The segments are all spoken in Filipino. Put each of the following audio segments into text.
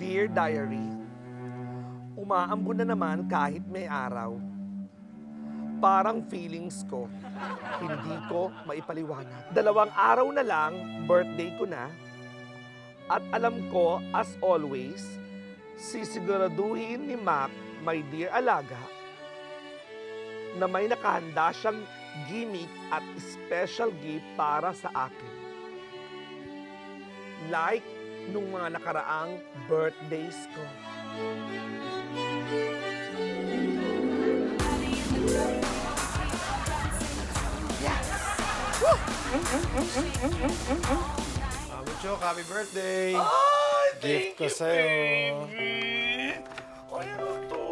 Dear Diary, umaambon na naman kahit may araw. Parang feelings ko, hindi ko maipaliwanag. 2 araw na lang, birthday ko na. At alam ko, as always, sisiguraduhin ni Mac, my dear alaga, na may nakahanda siyang gimmick at special gift para sa akin. Like nung mga nakaraang birthdays ko. Yes! Chok, happy birthday! Ay, Gift ko sa'yo. baby! Ay, ano to?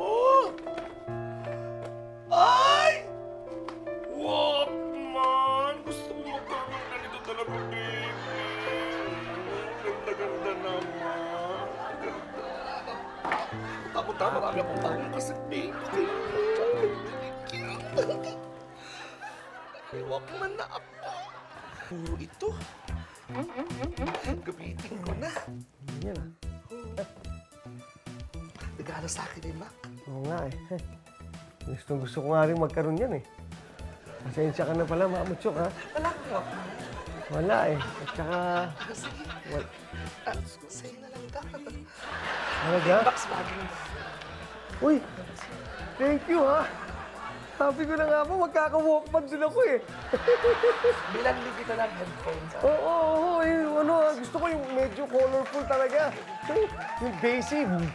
Ay! Walkman! Gusto ko magkaroon ng ganito talaga, baby. Ganda-ganda naman. Ganda. Punta-punta, marami akong tanong kasi, baby. Thank you. May Walkman na ako. Puro ito. Gamitin ko na. Yan Regalo sa akin ni Mac. Oo nga eh. Gusto ko nga rin magkaroon yan eh. Pasensya ka na pala, Mama Chok, ha? Wala ko. Wala eh. At saka... Sige. Sa'yo na lang daw. Talaga? Box bagay. Uy! Thank you, ha? Sabi ko na nga po, magkaka-walkman din ako eh. Bilang kita lang headphones. Oo, gusto ko yung medyo colorful talaga. Yung bassy. Ang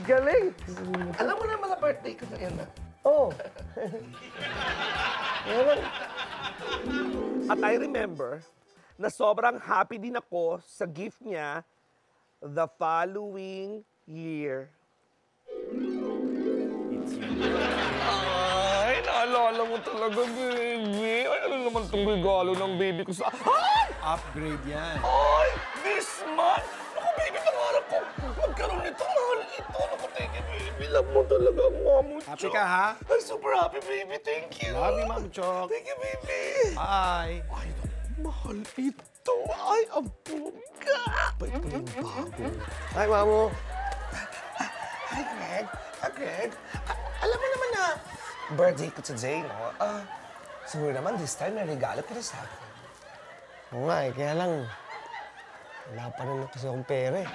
galing. Alam mo naman na birthday ko na yan, ha? Oo. At I remember na sobrang happy din ako sa gift niya the following year. Ay, naalala mo talaga, baby. Ay, ano naman itong regalo ng baby ko sa... Ay! Upgrade yan. Ay! This month! Ako, baby, pangarap ko. Magkaroon nito, mahal ito. Naku, thank you, baby. Love mo talaga, Mamo Chok. Happy ka, ha? I'm super happy, baby. Thank you. Love you, Ma'am Chok. Thank you, baby. Bye. Ay, mahal ito. Ay, abuga. Ba ito yung bago? Hi, Mamo. Hi, Greg. Greg. Alam mo naman na birthday ko today, no? Siguro naman this time may regalo ka na sa akin. Oo nga eh, kaya lang... Wala pa rin kasi akong pera eh.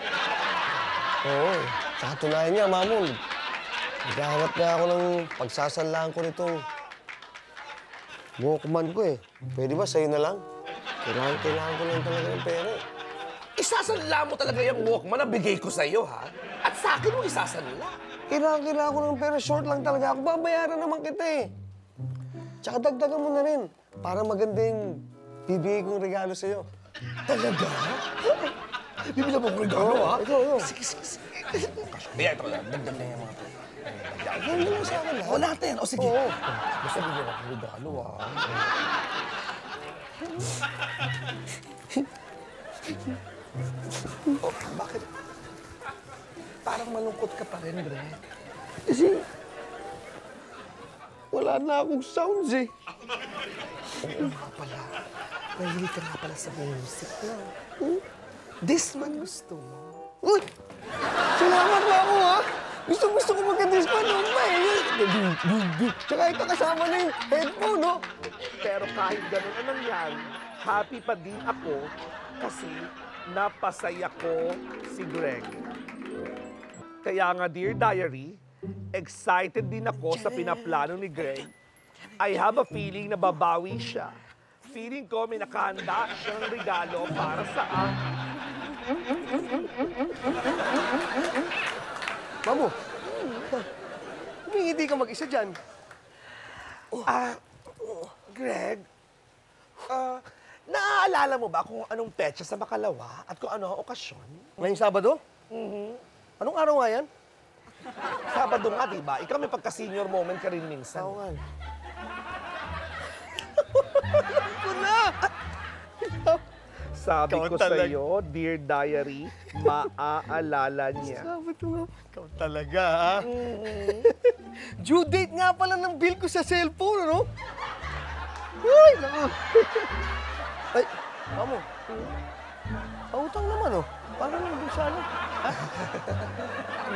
Oo eh. Sa katunayan niya, Mamo. Naghahanap na ako ng pagsasanlaan ko nitong... Walkman ko eh. Pwede ba sa'yo na lang? Kailangan ko lang talaga ng pera eh. Isasanla mo talaga yung Walkman na bigay ko sa'yo, ha? At sa akin mo isasanla. Kailangan ko ng pera. Short lang talaga ako. Babayaran naman kita eh. Tsaka dagdagan mo na rin. Para maganda yung bibigay kong regalo sa'yo. Talaga? Bibila mo kong regalo, ha? Ito. Sige. Kaya ito lang. Dagdag na yung mga ito. Yan mo lang sa akin, ha? O, lahat na yan. O, sige. Oo. Basta bigyan ako ng regalo, ha? Oh, bakit? Parang malungkot ka pa rin, Greg. Kasi... Wala na akong sounds eh. Oo nga pala. Mahilig ka nga pala sa music na. This man gusto mo. Uy! Salamat na ako, ha? Gusto ko magka-disco noon pa eh. Tsaka ito kasama na yung headphone, no? Pero kahit ganun anong yan, happy pa din ako kasi napasaya ko si Greg. Kaya nga, Dear Diary, excited din ako sa pinaplano ni Greg. I have a feeling na babawi siya. Feeling ko may nakahanda siyang regalo para sa akin. Mamo, hindi ka mag-isa dyan. Greg, naaalala mo ba kung anong petsa sa Makalawa at kung ano ang okasyon? Ngayong Sabado? Anong araw nga yan? Sabado nga, di ba? Ikaw may pagka-senior moment ka rin minsan. Oo nga. Ko na! Sabi Ikaw ko talaga. sa'yo, Dear Diary, maaalala niya. Sabi ko nga, ikaw talaga, ha? Due date nga pala ng bill ko sa cellphone, ano? Uy, naku. Ay, Mamo. Pautang naman, oh. Paano nandun sana?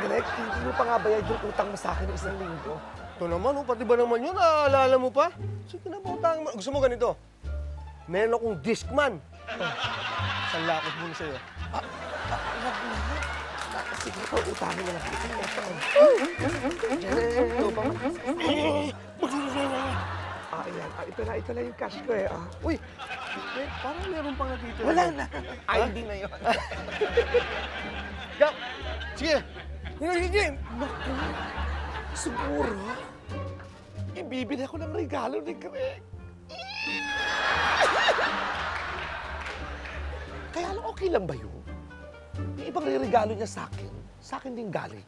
Greg, hindi mo pa nga bayad yung utang mo sa akin ng 1 linggo. Ito naman, oh, pati ba naman yun? Naaalala mo pa? Sige na, pautang mo. Gusto mo ganito? Meron akong Discman. Isang lakot muna sa'yo. Sige, ikaw, utangin na lang kita. Ayan. Ito na yung cash ko eh. Uy, parang meron pa nga dito. Wala na. ID na yun. Gap! Sige! Sige! Siguro, ibibili ako ng regalo ni Greg. Kaya lang, okay lang ba yun? Yung ibang regalo niya sa akin din galing.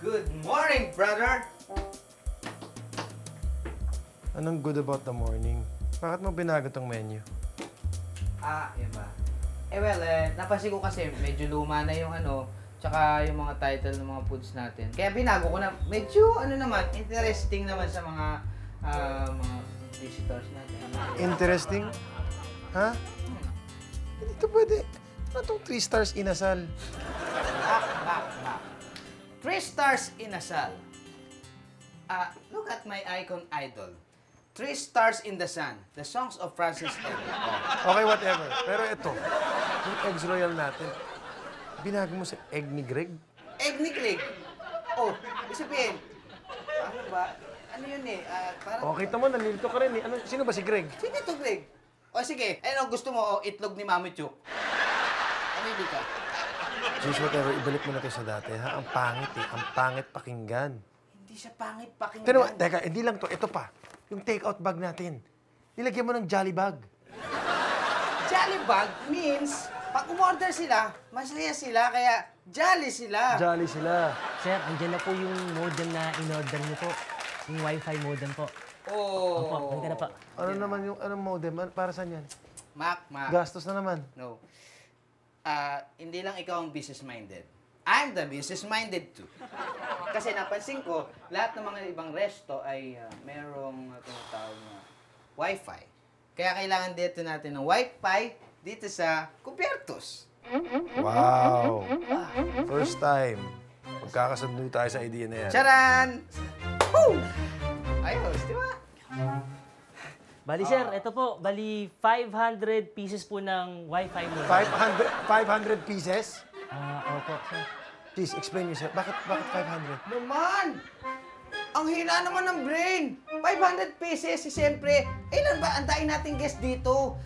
Good morning, brother! Anong good about the morning? Bakit mo binago tong menu? Yun ba? Napansin ko kasi medyo luma na yung tsaka yung mga title ng mga foods natin. Kaya binago ko na medyo interesting naman sa mga visitors natin. Interesting? Ha? Hindi to pwede. Ano tong 3 stars inasal? Back. 3 stars inasal. Look at my icon idol. 3 stars in the sun. The songs of Francis Ed. Okay, whatever. Pero ito, yung eggs royal natin, binago mo sa egg ni Greg? Egg ni Greg. Oh, isipin. Ano ba? Ano yun eh? Parang... Okay, tamo, nalilito ka rin eh. Sino ba si Greg? Sino ito, Greg? O sige, ano gusto mo? Itlog ni Mami Chuk. Ano hindi ka? Jeez, whatever, ibalik mo na to sa dati, ha? Ang pangit eh. Ang pangit pakinggan. Hindi siya pangit pakinggan. Pero, teka, hindi lang to. Ito pa. Yung take-out bag natin. Nilagyan mo ng jolly bag. Jolly bag means, pag umorder sila, masaya sila, kaya jolly sila. Jolly sila. Sir, andyan na po yung modem na in-order niyo po. Yung Wi-Fi modem po. Oh. Opo, andyan na po. Ano naman yung modem? Para saan yan? Mac. Gastos na naman. No. Hindi lang ikaw ang business-minded. I'm the business-minded too. Kasi napansin ko, lahat ng mga ibang resto ay merong tinatawag na Wi-Fi. Kaya kailangan dito natin ng Wi-Fi dito sa Cubiertos. Wow! First time. Magkakasundo tayo sa idea na yan. Charan! Woo! Ayos, di ba? Bali sir, ito po, bali 500 pieces po ng Wi-Fi modem. 500 pieces? Opo, sir. Please, explain yourself. Bakit 500? Naman! Ang hina naman ng brain! 500 pieces, siyempre. Ilan ba? Antayin natin guest dito.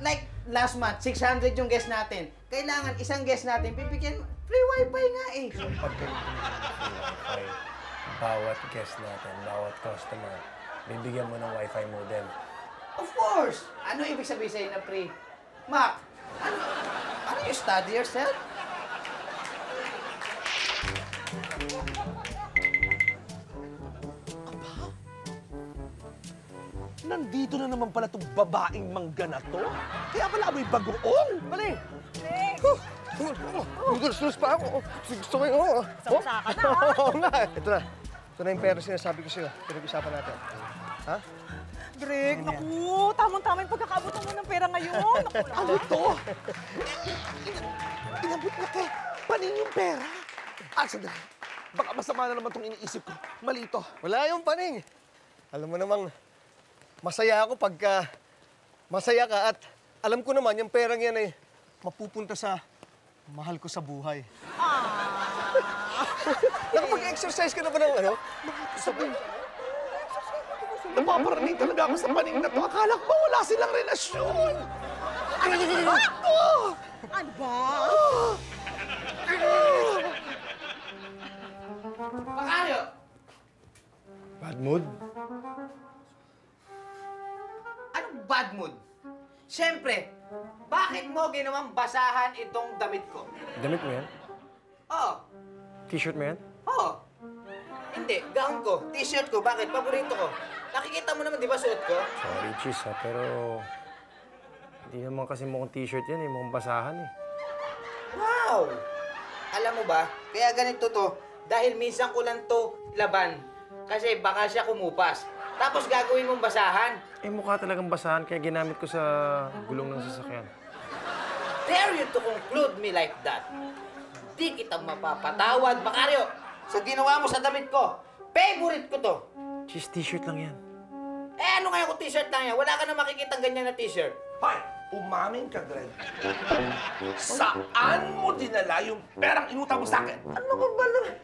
Like last month, 600 yung guest natin. Kailangan isang guest natin, bibigyan free wifi nga eh. Pag ganito Wi-Fi, bawat guest natin, bawat customer, bibigyan mo ng Wi-Fi modem. Of course! Ano ibig sabihin sa'yo na free? Mac, ano you study yourself? Nandito na naman pala itong babaeng mangga na to. Kaya pala amoy bagoong. Bali! Dulos pa ako. Gusto ko yung Saksa ka na, ha? Oo nga. Ito na. Ito na yung pera sinasabi ko sa'yo. Pinag-usapan natin. Ha? Greg, naku, tamang-tama yung pagkakaabutan mo ng pera ngayon. Naku, Ano to? Inabot na kay panin yung pera. Sandali. Baka masama na naman itong iniisip ko. Mali ito. Wala yung paning. Alam mo namang masaya ako pagka masaya ka at alam ko naman yung perang yan ay mapupunta sa mahal ko sa buhay. Nakapag-exercise ka na ba ng ano? Mahal ko sa buhay. Napaparating talaga ako sa paning na to. Akala ko ba wala silang relasyon? Ano? ano ba? Pakayo! Bad mood? Anong bad mood? Siyempre, bakit mo ginawang basahan itong damit ko? Damit mo yan? Oo. T-shirt mo yan? Oo. Hindi, gown ko, t-shirt ko, bakit? Paborito ko. Nakikita mo naman, di ba, suot ko? Sorry, Cheese, ha, pero... Hindi naman kasi mukhang t-shirt yan, eh. Mukhang basahan, eh. Wow! Alam mo ba, kaya ganito to, dahil minsan ko lang to laban. Kasi baka siya kumupas. Tapos gagawin mong basahan. Eh, mukha talagang basahan, kaya ginamit ko sa gulong ng sasakyan. Dare you to conclude me like that? Di kita mapapatawad, Macario, sa ginawa mo sa damit ko. Favorite ko to. Cheese, t-shirt lang yan. Eh, ano kaya kung t-shirt lang yan? Wala ka na makikita ganyan na t-shirt. Hoy, umamin ka, Greg. Saan mo dinala yung perang inutang mo sa akin? Ano ka ba naman?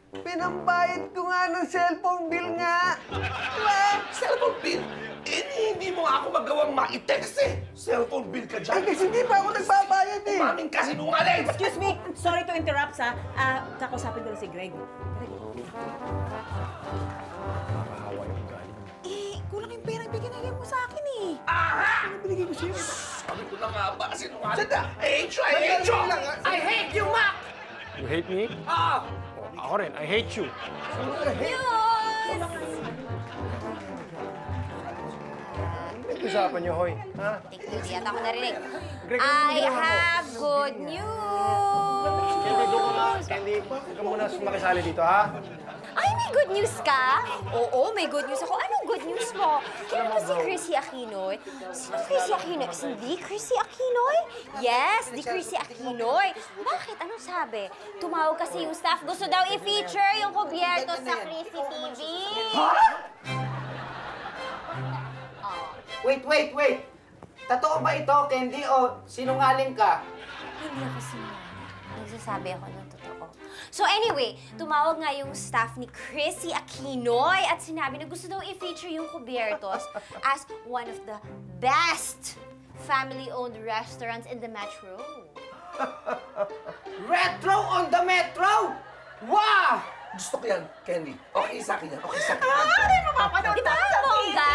Pinambayad ko nga ng cellphone bill nga. Diba? Cellphone bill? Eh, hindi mo nga ako magawang ma-text eh. Cellphone bill ka Ay, dyan. kasi hindi pa ako nagbabayad eh. Umamin ka, sinungaling! Excuse me, sorry to interrupt, sa. Kakausapin ko na si Greg. Nakakahawa yung ugali mo. Eh, kulang yung pera ibigay mo sa akin eh. Aha! Sabi ko na nga ba, sinungaling? I hate you! I hate you! I hate you, Mac! You hate me? Ah! Ako rin, I hate you. Usapan niyo, Hoy. Ha? Hindi yata ako narinig. Greg, I have good news! Candy, doon ka nga. Candy, huwag ka muna makisali dito, ha? Ay, may good news ka? Oo, may good news ako. Anong good news mo? Kilala mo si Chrissy Aquinoy? Sino Chrissy Aquinoy? Hindi Chrissy Aquinoy? Yes, di Chrissy Aquinoy. Bakit? Anong sabi? Tumawag kasi yung staff. Gusto daw i-feature yung kubyerto sa Chrissy TV. Wait! Totoo ba ito, Candy, o sinungaling ka? Hindi ako sinungaling. Nagsasabi ako ng totoo. So anyway, tumawag nga yung staff ni Chrissy Aquinoy at sinabi na gusto daw i-feature yung Cubiertos as one of the best family-owned restaurants in the metro. Retro on the Metro! Wow! Gusto ko yan, Candy. Okay sa akin yan. Okay sa akin. Di ba, bongga?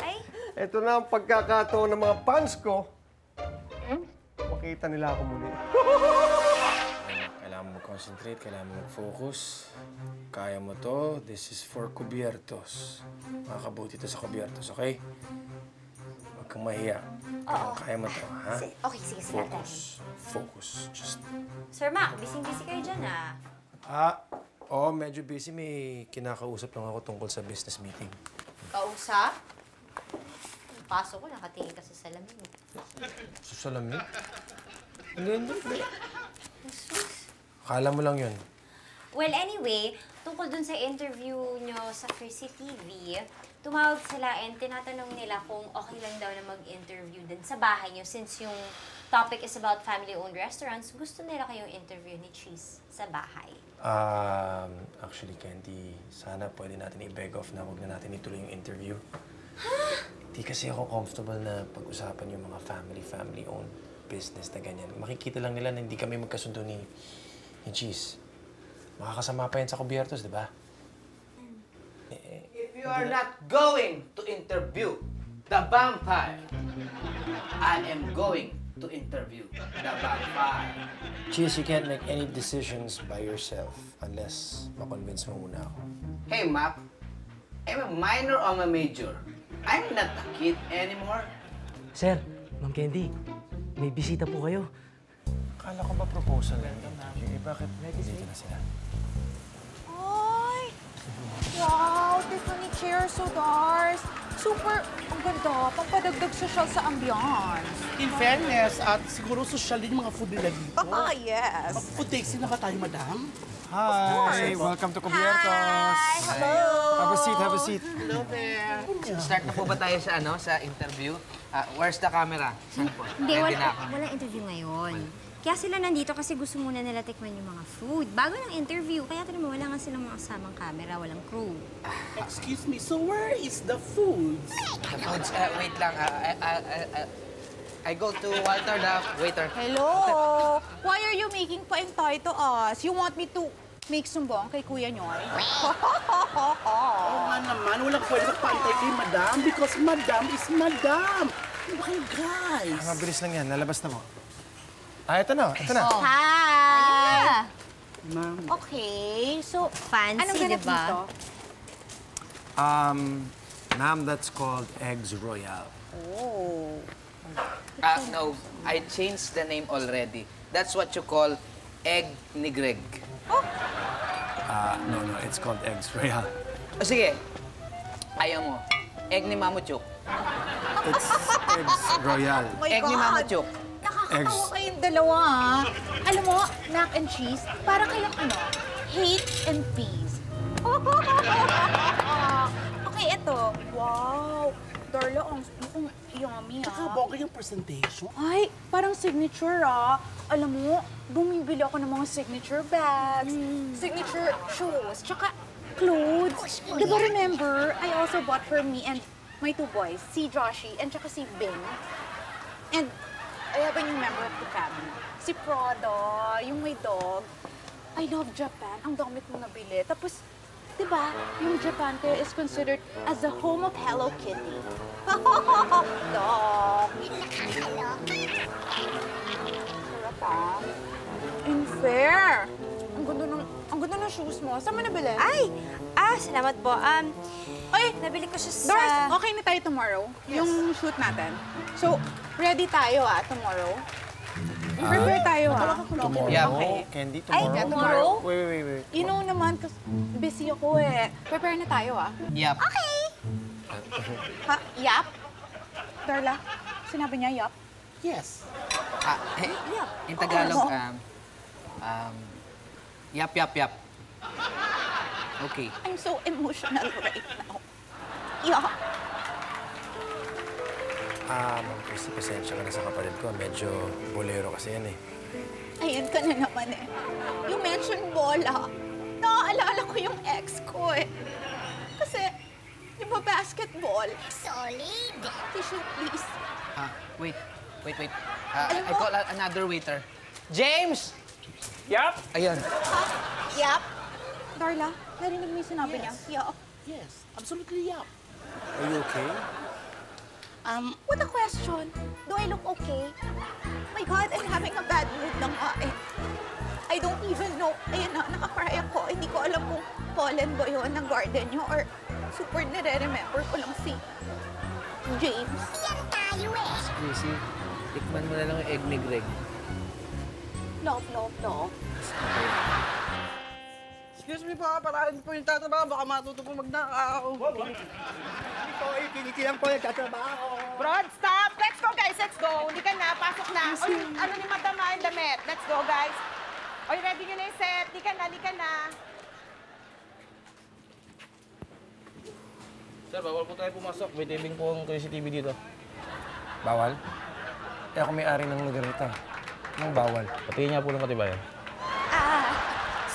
Ay, Ito na ang pagkakataon ng mga fans ko. Makita nila ako muli. Kailangan mo mag-concentrate, kailangan mo mag-focus. Kaya mo to. This is for Cubiertos. Makakabuti to sa Cubiertos, okay? Huwag kang mahiya. Kaya mo to, ha? okay, sige, Focus. Focus. Just... Sir Mac, busy-busy kayo dyan ah. Oo, medyo busy. May kinakausap lang ako tungkol sa business meeting. Kausap? Pasok ko, nakatingin ka sa salamin. Sa salamin? Hindi. Akala mo lang yun. Well, anyway, tungkol dun sa interview nyo sa Chrissy TV, tumawag sila and tinatanong nila kung okay lang daw na mag-interview din sa bahay nyo since yung topic is about family-owned restaurants. Gusto nila kayong interview ni Cheese sa bahay. Actually, Candy, sana pwede natin i-beg off na huwag na natin ituloy yung interview. Hindi kasi ako comfortable na pag-usapan yung mga family-owned business na ganyan. Makikita lang nila na hindi kami magkasundo ni Cheese. Makakasama pa yan sa Cubiertos, di ba? If you are not going to interview the vampire, I am going to interview the vampire. Cheese, you can't make any decisions by yourself unless makonvince mo muna ako. Hey, Mac. I'm a minor or a major. I'm not a kid anymore. Sir, Ma'am Candy, may bisita po kayo. Akala ko ba proposal lang yung interview? Eh, bakit dito na sila? Ay! Wow, Tiffany chair, so Dars. Super, ang ganda. Pampadagdag social sa ambiance. In fairness, at siguro social din yung mga food nila dito. Yes. Food tasting na ba tayo, madam? Hi! Welcome to Cubiertos! Hello! Have a seat. Hello there. Start na po ba tayo sa sa interview? Where's the camera? Saan po? Hindi, Ready na ako. walang interview ngayon. Kaya sila nandito kasi gusto muna nila tikman yung mga food. Bago ng interview, kaya tinamo wala nga silang mga kasamang camera, walang crew. Excuse me, so where is the food? The foods, wait lang. I go to Walter, the waiter. Hello! Why are you making paintay to us? You want me to make sumbong kay Kuya Nyoy? Oo nga naman, naman, walang pwede magpantay kay Madam because Madam is Madam. Ano ba kayo, guys? Mabilis lang yan. Lalabas na mo. Ah, ito na. Ito na. Hi! Ma'am. Okay, so, Fancy, anong ganap diba? dito? Ma'am, that's called Eggs Royale. Oh. No, I changed the name already. That's what you call egg ni Greg. No, it's called Eggs Royale. O sige, ayaw mo. Egg ni Mamuchuk. It's Eggs Royale. Oh my Egg ni God. Mamuchuk. Nakakatawa Eggs. kayong dalawa, ah. Alam mo, mac and cheese, para kayong hate and peas. Okay, eto. Wow. Darla, ang yummy, Tsaka ah. bongga yung presentation. Ay, parang signature, ah. Alam mo, bumibili ako ng mga signature bags, signature shoes, tsaka clothes. Di ba remember, I also bought for me and my two boys, si Joshi and tsaka si Bing. And I have a new member of the family. Si Prada, yung may dog. I love Japan. Ang dami kong nabili. Tapos, di ba, yung Japan kaya is considered as the home of Hello Kitty. Dog. Sarap ah. Unfair. Ang ganda ng shoes mo. Saan mo nabili? Ay! Salamat po. Nabili ko siya sa... Doris, okay na tayo tomorrow? Yung shoot natin. So, ready tayo tomorrow? Prepare tayo Tomorrow? Yeah. Okay. Candy, Ay, tomorrow? tomorrow? Wait. You know naman, kasi busy ako eh. Prepare na tayo Yup. Okay. Ha? Yap? Darla, sinabi niya yap? Yes. In Tagalog, yap. Okay. I'm so emotional right now. Yap. Ma'am Christy, pasensya ka na sa kapatid ko. Medyo bolero kasi yan eh. Ayan ka na naman eh. You mentioned bola. Naaalala ko yung ex ko eh. Kasi, di ba basketball? Solid. Tissue, please. Wait. I call another waiter. James! Yup! Ayun. Yap. Darla, narinig mo yung sinabi niya? Yap. Yes. Absolutely, yeah. Are you okay? What a question. Do I look okay? My God, I'm having a bad mood na nga eh. I don't even know. Ayun na, nakakry ako. Hindi ko alam kung pollen ba yun ng garden niyo or super nare-remember ko lang si James. Yan tayo eh. Chrissy, tikman mo na lang yung egg ni Greg. Love. Excuse me po, parahin po yung tatrabaho. Baka matuto po magnakaw. Kinitiyan po yung tatrabaho. Brad, stop! Let's go, guys! Let's go! Hindi ka na, pasok na. Oy, ano ni Madama yung damit? Let's go, guys. Oy, ready nyo na yung set. Di ka na. Sir, bawal po tayo pumasok. May taping po ang CCTV dito. Bawal? Eh ako may-ari ng lugar ito. Anong bawal? Patingin niya po ng katibayan.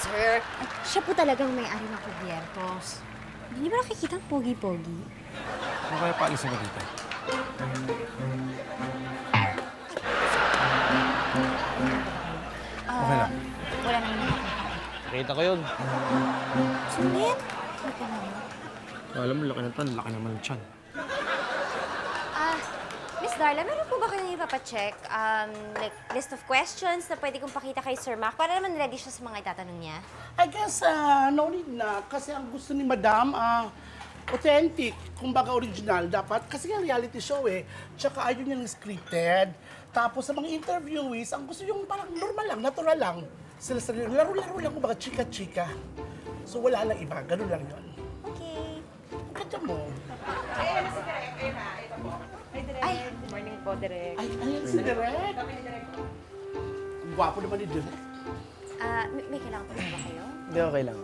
Sir, siya po talagang may-ari ng Cubiertos. Hindi ba nakikita ang pogi-pogi? Ano kaya paalisin mo dito? Okay lang. Wala naman nakakita. Kita ko yun. Sulit? Alam mo, laki ng tan, laki naman ng tiyan. Miss Darla, meron po ba kayong ipapacheck? Like, list of questions na pwede kong pakita kay Sir Mac para naman ready siya sa mga itatanong niya? I guess, no need na. Kasi ang gusto ni Madam, authentic. Kumbaga original dapat. Kasi nga reality show eh. Tsaka ayaw niya ng scripted. Tapos sa mga interviewees, ang gusto yung parang normal lang, natural lang. Sila laro-laro lang, kumbaga chika-chika. So wala lang iba, ganun lang yun. Okay. Ang ganda mo. Ayun na si Direk. Ayun na. Ito po. Ay, Direk. Good morning po, Direk. Ay, ayan si Direk. Ang gwapo naman ni Direk. May kailangan po ba kayo? Hindi, okay lang.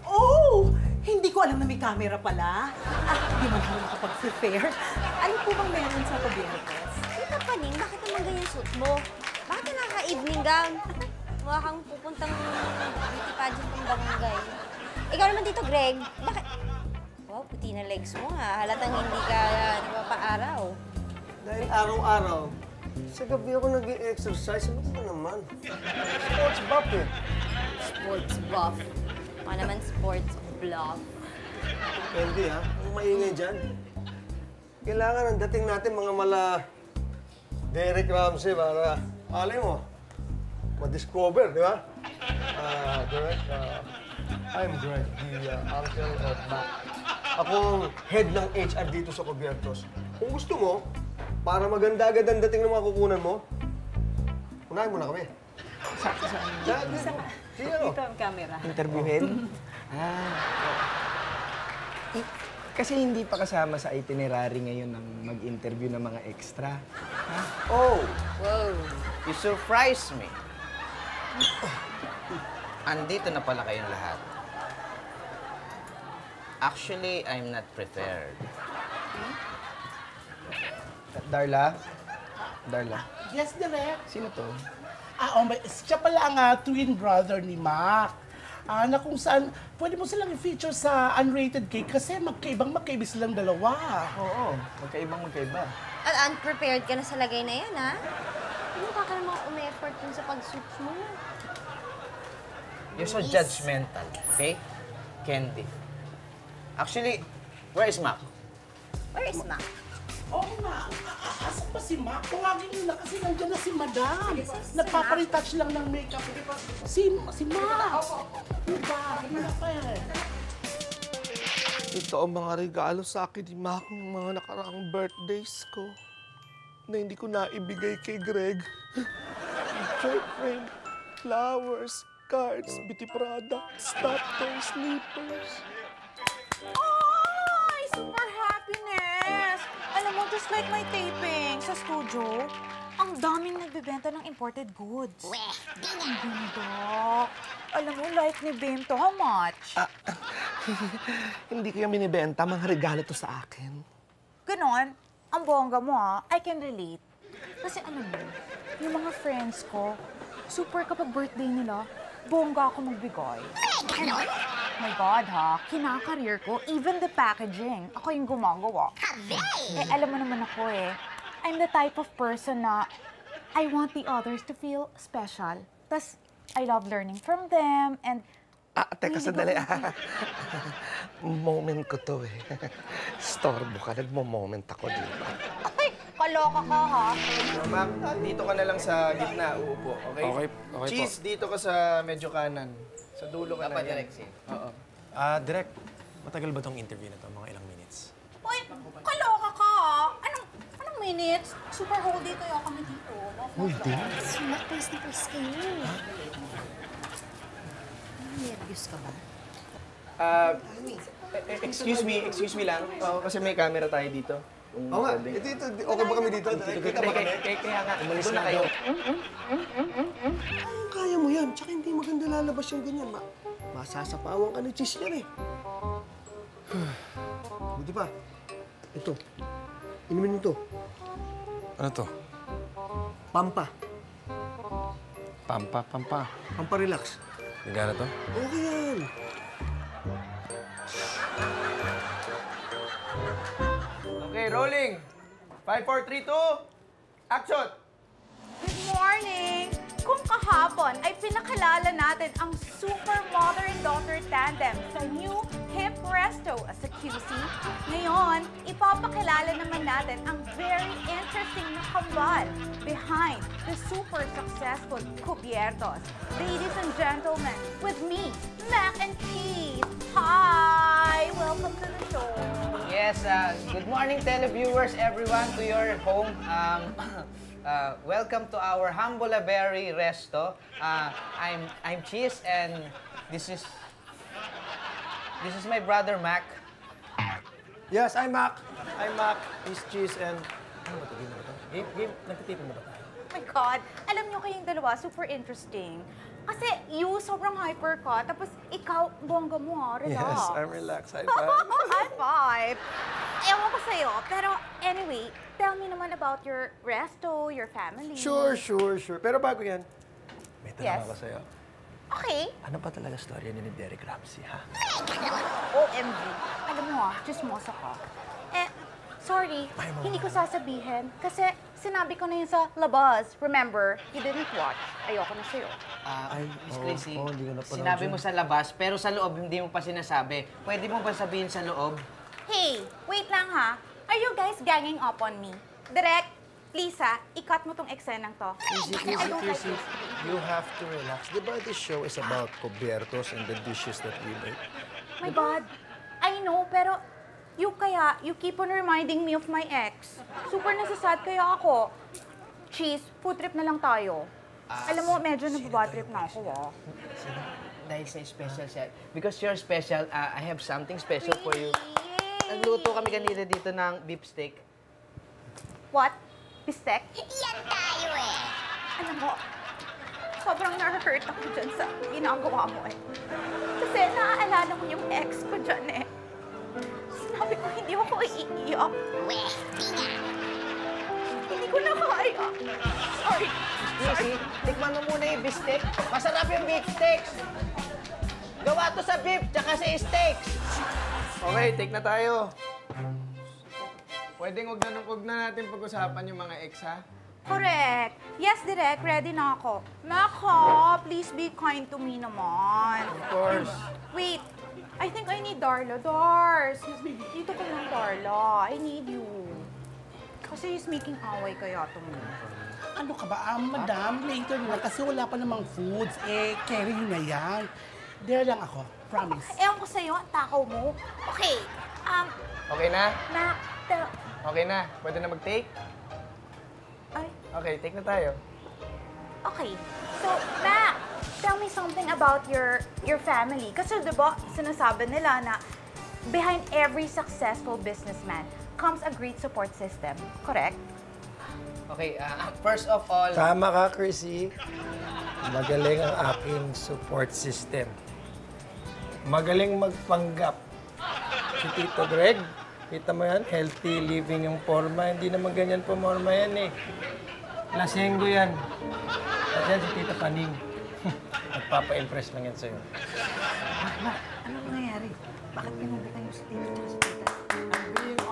Oh! Hindi ko alam na may camera pala. Di man ako makapag-prepare. Ano po bang meron sa Cubiertos? Kita pa rin, bakit naman ganyan suit mo? Bakit ka naka-evening gown? Mukha kang pupuntang beauty pageant ng barangay. Ikaw naman dito, Greg. Bakit? Wow, puti na legs mo ha. Halatang hindi ka nagpapaaraw. Dahil araw-araw, sa gabi ako nag-i-exercise. Ano ba naman? Sports buff eh. Sports buff. Baka naman sports bluff. Candy, ha? Ang maingay dyan. Kailangan ang dating natin mga mala Derek Ramsey para, alay mo, ma-discover, di ba? Derek, I'm Greg, the uncle of Mac. Ako ang head ng HR dito sa Cubiertos. Kung gusto mo, para maganda agad ang dating ng mga kukunan mo, unahin mo na kami. Sige, ano? Ito ang camera. Interviewin? Kasi hindi pa kasama sa itinerary ngayon ng mag-interview ng mga extra. Oh, Wow. you surprised me. Andito na pala kayong lahat. Actually, I'm not prepared. Darla? Darla? Yes, Direk. Sino to? Siya pala ang twin brother ni Mac. Na kung saan, pwede mo silang i-feature sa Unrated Cake kasi magkaibang silang dalawa. Oo, magkaiba. At unprepared ka na sa lagay na yan, ha? Hindi ka naman umi-effort dun sa pag-suits mo. You're so judgmental, okay? Candy. Actually, where is Mac? Where is Mac? Oo nga, asan pa si Mac? Tawagin nyo na kasi nandiyan na si Madam. Nagpaparetouch lang ng makeup. Si Mac! Diba? Wala pa eh. Ito ang mga regalo sa akin ni Mac ng mga nakaraang birthdays ko na hindi ko naibigay kay Greg. Picture frame, flowers, cards, beauty products, top toys, slippers. Ay, super happiness! Alam mo, just like my taping sa studio, ang daming nagbebenta ng imported goods. Ang ganda. Alam mo, like ni Bim to, how much? Hindi ko yung binibenta, mga regalo to sa akin. Ganon, ang bongga mo I can relate. Kasi alam mo, yung mga friends ko, super kapag birthday nila, bongga ako magbigay. My God, kinakareer ko, even the packaging, ako yung gumagawa. Alam mo naman ako I'm the type of person na I want the others to feel special. Tas, I love learning from them and... Teka, sandali. Moment ko to Storbo ka, nagmo-moment ako, di ba? Ay, kaloka ka Mac, dito ka na lang sa gitna, uupo, okay? Okay Cheese, dito ka sa medyo kanan. Sa dulo ka na yan. Direct, Oo. Direk, matagal ba tong interview na to? Mga ilang minutes? Uy, kaloka ka Anong minutes? Super whole day kayo kami dito. Uy, di. Sumak, please na please kayo. Nervyos ka ba? Excuse me lang. Kasi may camera tayo dito. Oo nga, ito, okay ba kami dito? Kita ba kami? Kaya nga, umalis na kayo. Kaya mo yan, tsaka hindi maganda lalabas yung ganyan. Masasapawan ka ng cheese yan Buti pa. Ito. Inumin mo to. Ano to? Pampa. Pampa. Pampa relax. Nagana to? Okay yan. Okay, rolling. 5, 4, 3, 2, action! Good morning! Kung kahapon ay pinakilala natin ang super mother and daughter tandem sa new hip resto sa QC, ngayon, ipapakilala naman natin ang very interesting na kambal behind the super successful Cubiertos. Ladies and gentlemen, with me, Mac and Cheese. Hi! Welcome to the show. Yes, good morning televiewers, everyone, to your home. Welcome to our Hambulaberry Resto. I'm Cheese, and this is my brother Mac. Yes, I'm Mac. He's Cheese, and... Ano ba ito? Game ba ito? Game? Nagtitipon mo ba tayo? Oh my God! Alam niyo kayong dalawa, super interesting. Kasi you, sobrang hyper ka, tapos ikaw, bongga mo relax. Yes, I'm relaxed. High five. High five! Ewan ko sa'yo, pero anyway, tell me naman about your resto, your family. Sure. Pero bago yan, May tanong Yes. ako sa'yo. Okay. Ano ba talaga storya ni Derek Ramsey, ha? OMG. Alam mo chismosa ka. Sorry, hindi ko sasabihin. Kasi Sinabi ko na yun sa labas. Remember, you didn't watch. Ayoko na sa'yo. Miss Chrissy, hindi ko napanood sinabi yun. mo sa labas, pero sa loob hindi mo pa sinasabi. Pwede mo ba sabihin sa loob? Hey, wait lang ha. Are you guys ganging up on me? Direk, please ha, i-cut mo tong eksenang to. I don't like this. You have to relax. Di ba this show is about cubiertos and the dishes that we make? My God, I know, pero you keep on reminding me of my ex. Super nasasad kaya ako. Cheese, food trip na lang tayo. Alam mo, medyo nag-bad trip na ako, Dahil sa special siya. Because you're special, I have something special for you. Nagluto kami kanina dito ng beef steak. What? Bistek? Yan tayo eh! Alam mo, sobrang na-hurt ako dyan sa ginagawa mo eh. Kasi naaalala ko yung ex ko dyan eh. Sinabi ko, hindi ako iiyak. Hindi ko na kaya. Sorry. Chrissy, tikman mo muna yung beef steak. Masarap yung beef steaks. Gawa to sa beef, tsaka sa steaks. Okay, take na tayo. Pwedeng wag na natin pag-usapan yung mga ex, ha? Correct. Yes, Direk. Ready na ako. Mako, please be kind to me naman. Of course. Wait. I think I need Darla. Dars. Dito ka lang, Darla. I need you. Kasi he's making away kaya to me. Ano ka ba? Madam, later na lang kasi wala pa namang foods. Carry na yan. There lang ako. Promise. Ewan ko sa'yo, ang takaw mo. Okay. Okay na? Mac, Okay na. Pwede na mag-take? ay, Okay, take na tayo. okay. So, Mac, tell me something about your family. Kasi diba, sinasabi nila na behind every successful businessman comes a great support system. Correct? Okay, first of all, Tama ka, Chrissy. Magaling ang aking support system. Magaling magpanggap. Si Tito Greg, kita mo yan, healthy living yung forma. Hindi naman ganyan pumorma yan eh. Lasenggo yan. At yan si Tita Paning. Nagpapa-impress lang yan sa'yo. Anong nangyayari? Bakit pinundikan yung si Tito at si Tita?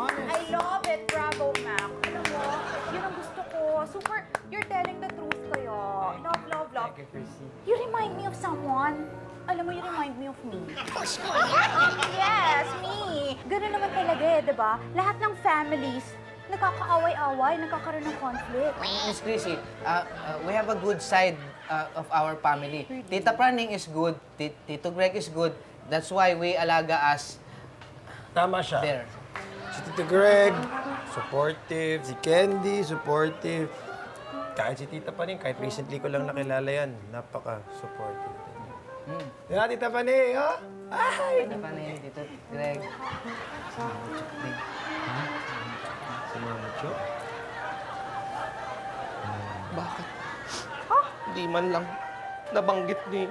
I love it. Bravo, Mac. Alam mo, yun ang gusto ko. Super, you're telling the truth kayo. Love, love, love. Thank you, Chrissy. You remind me of someone. Alam mo, you remind me of me. Yes, me. Ganun naman talaga eh, di ba? Lahat ng families, nagkakaaway-away, nagkakaroon ng conflict. Miss Chrissy, we have a good side of our family. Tita Praning is good, Tito Greg is good. That's why we alaga as Tama siya. there. Si Tito Greg, supportive. Si Candy, supportive. Kahit si Tita Paning, kahit recently ko lang nakilala yan, napaka-supportive. Di ba, Tita Paning, ha? Ay! Tita Praning, Tito Greg. Si Mama Cho? Bakit? Hindi man lang nabanggit ni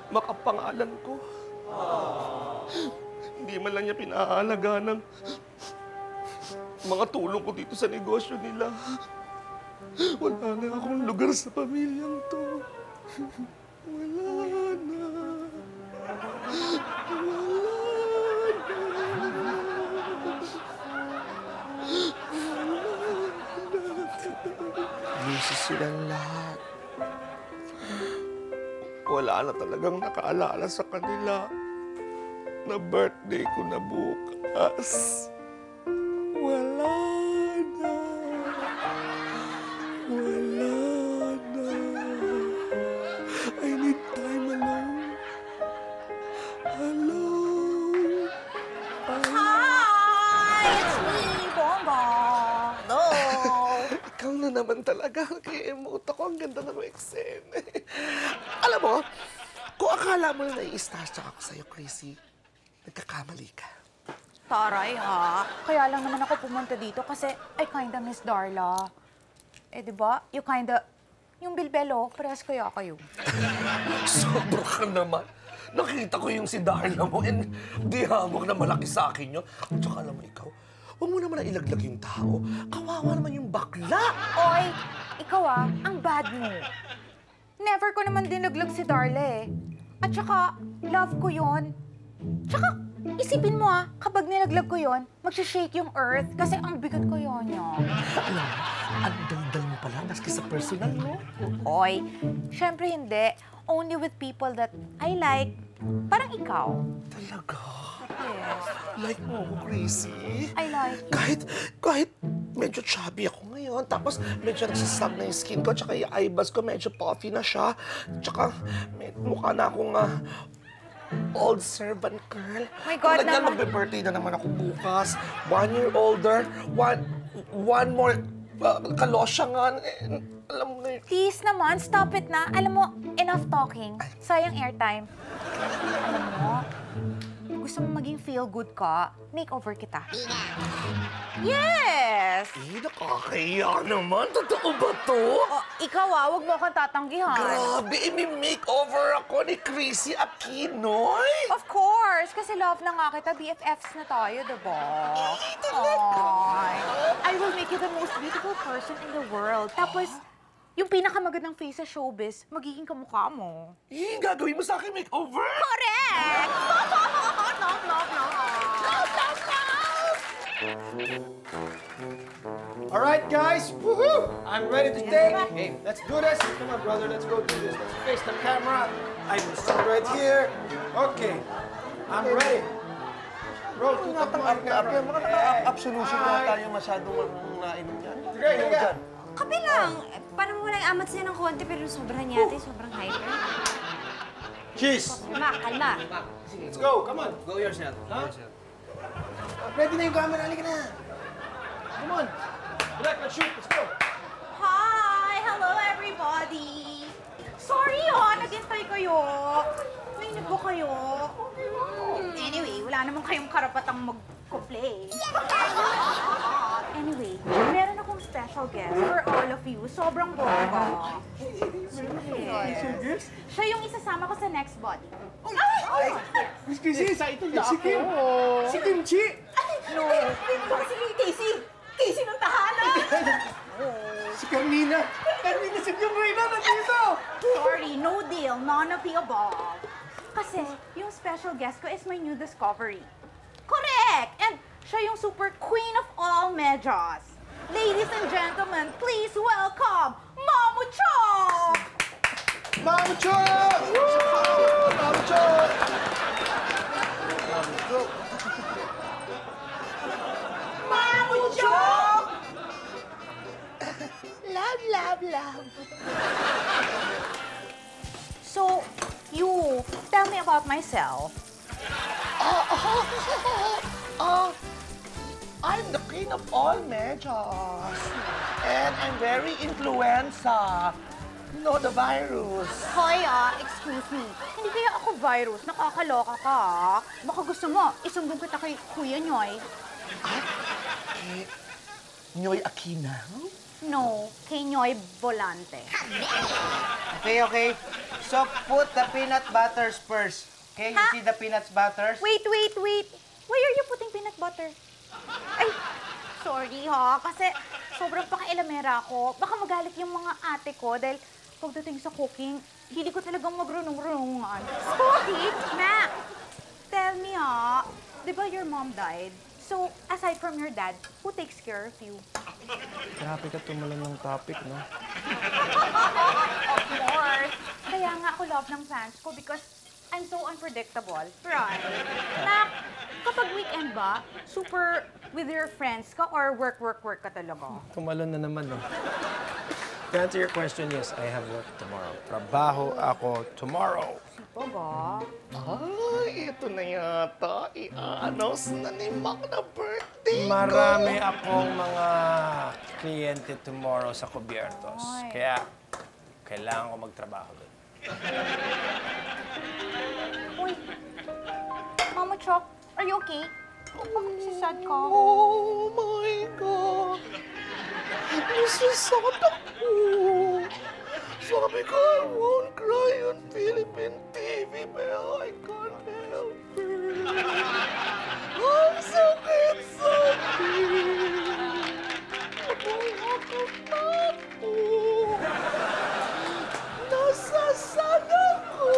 makapangalan ko. Hindi man lang niya pinaalaga ng mga tulong ko dito sa negosyo nila. Wala na akong lugar sa pamilyang to. Wala na. Busy silang lahat. Wala na talagang nakaalala sa kanila na birthday ko na bukas. Wala na. Wala na. I need time alone. Alone. Hi! It's me, Bongo. Hello. Ikaw na naman talaga. Nag-emote ako. Ang ganda ng eksena. Alam mo, kung akala mo na nai-starstruck ako sa'yo, Chrissy, nagkakamali ka. Taray ha. Kaya lang naman ako pumunta dito kasi I kinda miss Darla. Eh, di ba? Yung bilbelo, parehas kaya kayo. Sobra ka naman. Nakita ko yung si Darla mo and di hamok na malaki sa akin yun. At saka alam mo ikaw, huwag mo naman na ilaglag yung tao. Kawawa naman yung bakla. Oy, ikaw ang bad mo. Never ko naman dinaglag si Darla eh. At saka, love ko yon. Tsaka, Isipin mo kapag nilaglag ko yon, magsha-shake yung earth kasi ang bigat ko yon. Alam mo, ang daldal mo pala, maski sa personal, no? Oy, syempre hindi. Only with people that I like. Parang ikaw. Talaga? Yes. Like mo ako, Gracie? I like you. Kahit medyo chubby ako ngayon, tapos medyo nagsasag na yung skin ko, tsaka yung eyeballs ko medyo puffy na siya, tsaka mukha na akong old servant girl. My God, Tulad yan, naman. magbe-birthday na naman ako bukas. 1 year older, one more kalosyangan. Alam mo na yun. Please naman, stop it na. Alam mo, enough talking. Sayang airtime. Alam mo, gusto mo maging feel good ka, makeover kita. Yes! Nakakahiya naman. Totoo ba to? Ikaw wag mo akong tatanggihan. Grabe, imi-makeover ako ni Chrissy Aquinoy. Of course, kasi love na nga kita, BFFs na tayo, diba? Ay, I will make you the most beautiful person in the world. Tapos, yung pinakamagandang face sa showbiz, magiging kamukha mo. Gagawin mo sa akin makeover? Correct! Love, love, love. All right, guys. Woohoo! I'm ready to take. Hey, let's do this. Come on, brother. Let's go do this. Let's face the camera. I will stand right here. Okay. I'm ready. Roll to the camera. Mga naka-absolution na tayo masyadong nainom yan. Sige. Kape lang. Parang walang amat siya ng konti pero sobrang yate, sobrang hyper. Cheese. Kalma. Let's go. Come on. Go yourself. Huh? Ready na yung camera. Halika na. Come on. Direct, let's shoot. Let's go. Hi! Hello, everybody! Sorry, nag-intay kayo. Mainit ba kayo? Anyway, wala naman kayong karapatang mag-complain. Anyway, meron akong special guest for all of you. Sobrang bongga. Yes. Siya yung isasama ko sa next body. Miss Chrissy, sa ito na ako. Si Kimchi. No. Si Casey. Casey ng tahanan. Si Carmina. Carmina, si Reyna nandito. Sorry, no deal. None of the above. Kasi yung special guest ko is my new discovery. Correct! And siya yung super queen of all medyas. Ladies and gentlemen, please welcome Mamo Chok! Mamo Chok! Mamo Chok! Mamo Chok! Love, love, love. So, you, tell me about myself. I'm the queen of all medyas. And I'm very influenza. You know, the virus. Hoy, excuse me. Hindi kaya ako virus. Nakakaloka ka, Baka gusto mo, isumbong kita kay Kuya Nyoy. Nyoy Aquina? No, kay Nyoy Volante. Okay. So put the peanut butters first. Okay, you Ha? see the peanut butters? Wait. Why are you putting peanut butter? Ay, sorry kasi sobrang pakailamera ako. Baka magalit yung mga ate ko dahil pagdating sa cooking, hili ko talagang magrunong-runungan. Sorry, Mac! Tell me di ba your mom died? So, aside from your dad, who takes care of you? Grabe ka tumalan ng topic, no? Of course. Kaya nga ako love ng fans ko because I'm so unpredictable. Right. Na, kapag weekend ba, super with your friends ka or work ka talaga? Tumalon na naman, no? To answer your question, yes, I have work tomorrow. Trabaho ako tomorrow. Sipa ba? Ay, ito na yata. I-announce na ni Mac na birthday ko. Marami akong mga kliyente tomorrow sa Cubiertos. Ay. Kaya, kailangan ko magtrabaho doon. Uy, Mama Chok, are you okay? Bakit si sad ka? Oh my God! Nasasakot ako. Sabi ko, I won't cry on Philippine TV, pero I can't help it. Ang sakit. Ako. Nasasad ako.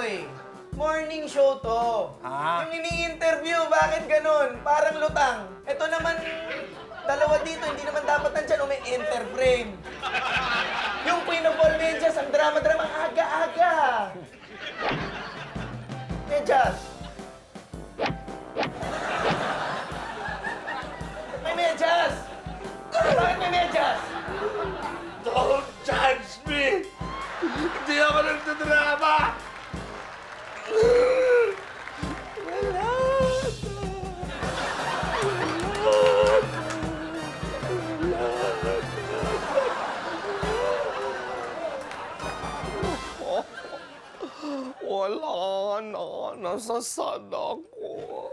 eh. Morning show to. Ah. Yung ini-interview, bakit ganun? Parang lutang. Ito naman, dalawa dito, hindi naman dapat nandyan o may enter frame. Yung Queen of all Medyas, ang drama-drama, aga-aga. Medyas. May medyas. Bakit may medyas? Don't judge me! Hindi ako nagdadrama! Wala na. Nasasad ako.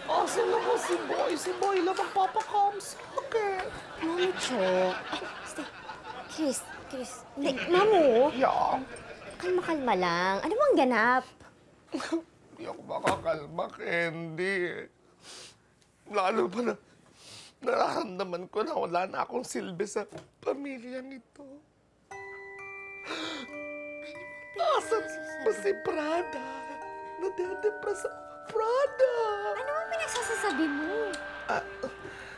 Asa na ba si Boy? Si Boy lang magpapakam sa akin. Mami Cho. Chris. Hindi, Mamu. Yeah. Kalma-kalma lang. Ano bang ganap? Hindi ako makakalma, Candy. Lalo pa na nararamdaman ko na wala na akong silbi sa pamilyang ito. Asan ba si Prada? Nadedepres ako, Prada. Ano bang pinagsasasabi mo?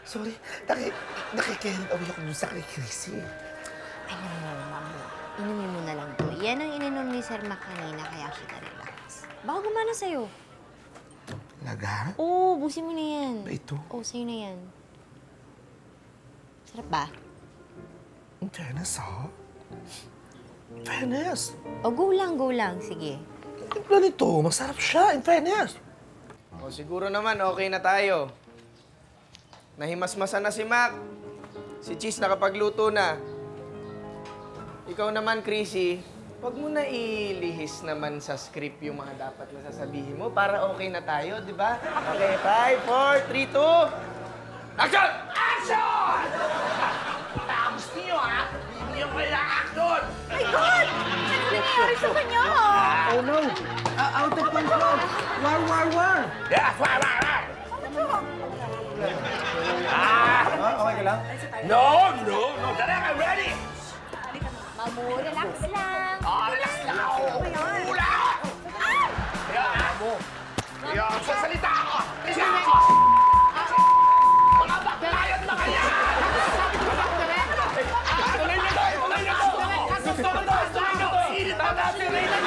Sorry, nakikinig away ako dun sa kay Chrissy. Alam mo, Mamu, inumin mo na lang to. Yan ang ininom ni Sir Mac kanina, kaya siya na-relax. Baka gumana sa'yo. Talaga? Oo, busin mo na yan. Ba ito? Oo, sa'yo na yan. Sarap ba? In fairness, ha? Fairness. O, go lang. Sige. Yung plan ito, masarap siya, in fairness. O siguro naman, okay na tayo. Nahimasmasan na si Mac. Si Cheese nakapagluto na. Ikaw naman, Chrissy, wag mo na ilihis naman sa script yung mga dapat na sasabihin mo para okay na tayo, di ba? Okay, 5, 4, 3, 2... Action! Action! Gusto nyo, ha? Bibigyan ko yung action! My God! Ano nangyayari sa kanya? Oh no! Out of control! War! Yes, war! Okay ka lang? No! Dali, I'm ready! Mamu, relax lang. Relax lang ako! Hula! Kaya, sasalita ako! Kaya ako! Mga baklayot na kaya! Tuloy na to! Gusto ko to! Initan natin rin na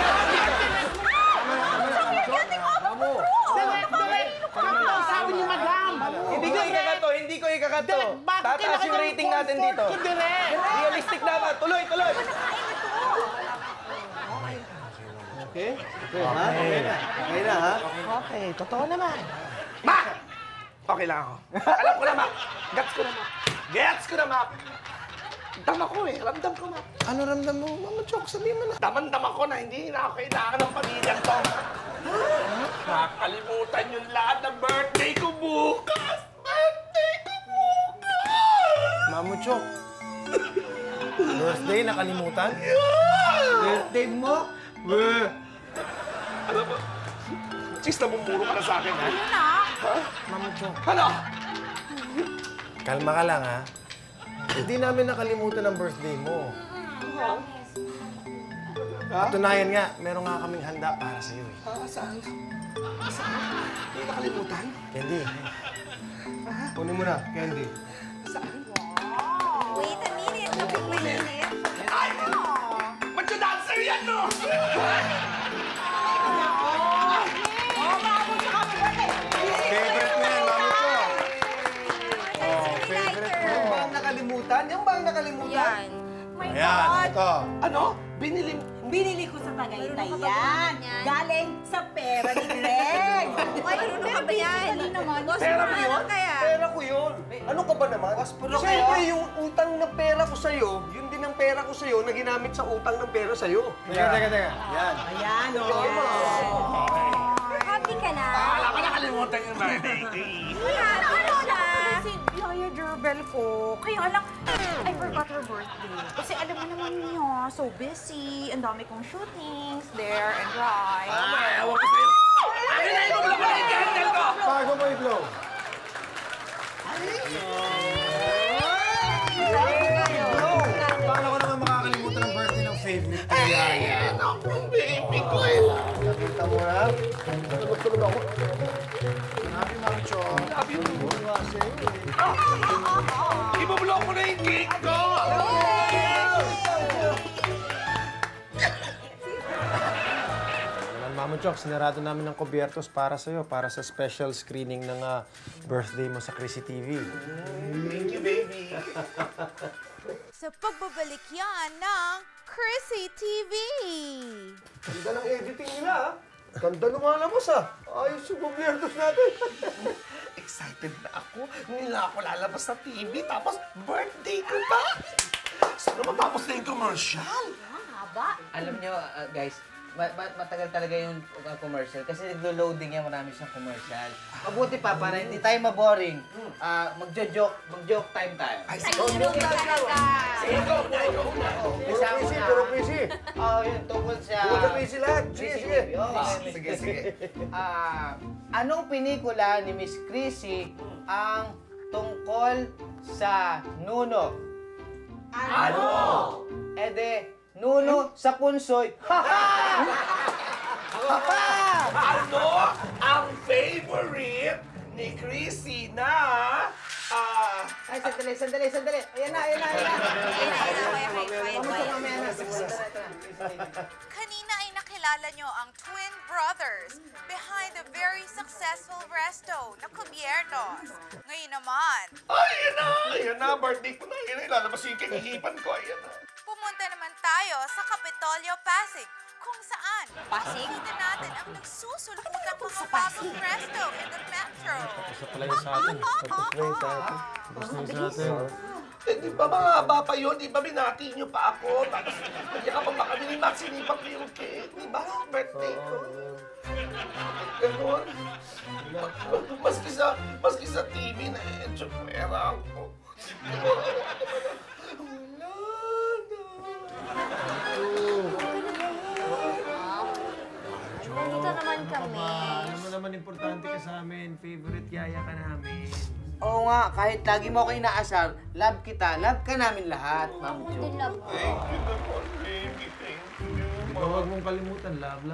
Sabi ni Madam! Hindi ko ikakato. Tataas yung rating natin dito. Realistic dapat. Tuloy! Okay, ha? Okay, totoo naman. Ma! Okay lang ako. Alam ko na, Ma. Gets ko na, Ma. Dama ko eh. Ramdam ko, Ma. Ano ramdam mo? Mama Chok, sabihin mo na. Damang-dama ko na hindi na ako kailangan ng pamilyang to. Nakakalimutan yung lahat ng birthday ko bukas! Mamu Chok. Birthday, nakalimutan? Birthday mo? Alam mo, Chis, namumuro ka na sa akin, ha? Mamu Chok. Ano? Kalma ka lang, ha? Hindi namin nakalimutan ang birthday mo. Patunayan nga, meron nga kaming handa para sa'yo, eh. Saan? Hindi nakalimutan? Candy. Kunin mo na, Candy. Wait a minute. Ay! Magsa-dancer yan, no? Favorite mo yan, Mamu Chok. Favorite mo. Yung bang nakalimutan? Yan. Ayan, ito. Ano? Binili ko sa Tagaytay yan. Galing sa pera ni Greg. Ay, ano ba yan? Pera mo yun? Pera ko yun. Ano ka ba naman? Siyempre, yung utang na pera ko sa'yo, yun din ang pera ko sa'yo na ginamit sa utang ng pera sa'yo. Teka. Yan. Ayan, Happy ka na? Alam ko nakalimutan yung birthday. Ano na? Si Yaya Jerbel ko. Kaya lang, I forgot her birthday. Kasi alam mo naman niya, so busy. Ang dami kong shootings there and right. Ay, ewan ko sa'yo. Ay, mo lang pala yung candle ko! Bago mo i-blow. Paano ko naman makakalimutan ang birthday ng favorite ko, Yaya? Naku, baby ko eh. muna. Tulog ako. Happy Ma'am Chong. Ibablock ko na yung cake ko! Mama Chok, sinarado namin ng kubyertos para sa'yo, para sa special screening ng birthday mo sa Chrissy TV. Thank you, baby. Sa pagbabalik yan ng Chrissy TV. Ganda ng editing nila, ha? Ganda ng malabas, ha? Ayos yung kubyertos natin. Excited na ako. Nila ako lalabas sa TV, tapos birthday ko pa. Sana matapos na yung commercial. Haba. Alam nyo, guys, matagal talaga yung commercial kasi naglo-loading yan, marami siyang commercial. Mabuti pa, para hindi tayo maboring, mag-joke time tayo. Ay, Sige, talaga. ikaw na. Puro Chrissy. Oo, yun, tungkol sa... Puro Chrissy lahat. Sige, sige. Sige. Anong pelikula ni Miss Chrissy ang tungkol sa Nuno? Ano? Nuno sa punsoy. Ano ang favorite ni Chrissy na... Ay, sandali. Ayan na. Kanina ay nakilala nyo ang twin brothers behind the very successful resto na Cubiertos. Ngayon naman, Ayan na, birthday ko na. Ayan na, ilalabas yung kahihipan ko. Ayan na. pumunta naman tayo sa Kapitolyo, Pasig, kung saan pasikita natin ang nagsusulputang mga bagong resto in the metro. Basta pala yung sa atin. Basta yung sa atin. Eh, di ba mahaba pa yun? Di ba binati niyo pa ako? Tapos, nagyakapan pa kami ni Max, sinipan ko yung cake. Di ba? Birthday ko. Ganon. Maski sa TV na pera ako. Nandito naman kami. Ano mo naman importante ka sa amin. Favorite yaya ka namin. Oo nga, kahit lagi mo ako inaasar, love kita, love ka namin lahat, Ma'am Ako Jo. din love ko. Huwag mong kalimutan. Love.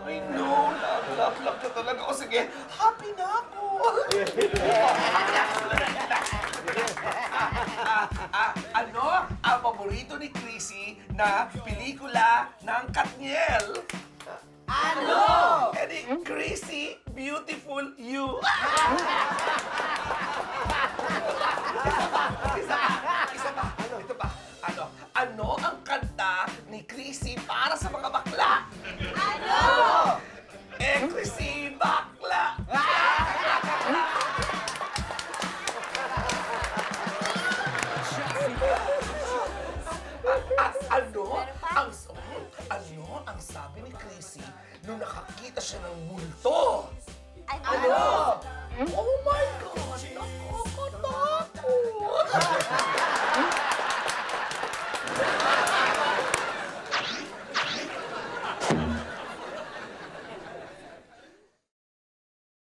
I know, love ka talaga. O sige, happy na ako. Ano ang paborito ni Chrissy na pelikula ng Katniel? Ano? Edi, Chrissy, Beautiful You. Isa pa. Ito pa. Ano ang kanta ni Chrissy para sa mga bakla? Ano? Chrissy Bakla. Ano ang sabi ni Chrissy nung nakakita siya ng multo? Ano? Oh my God! Nakakatakot!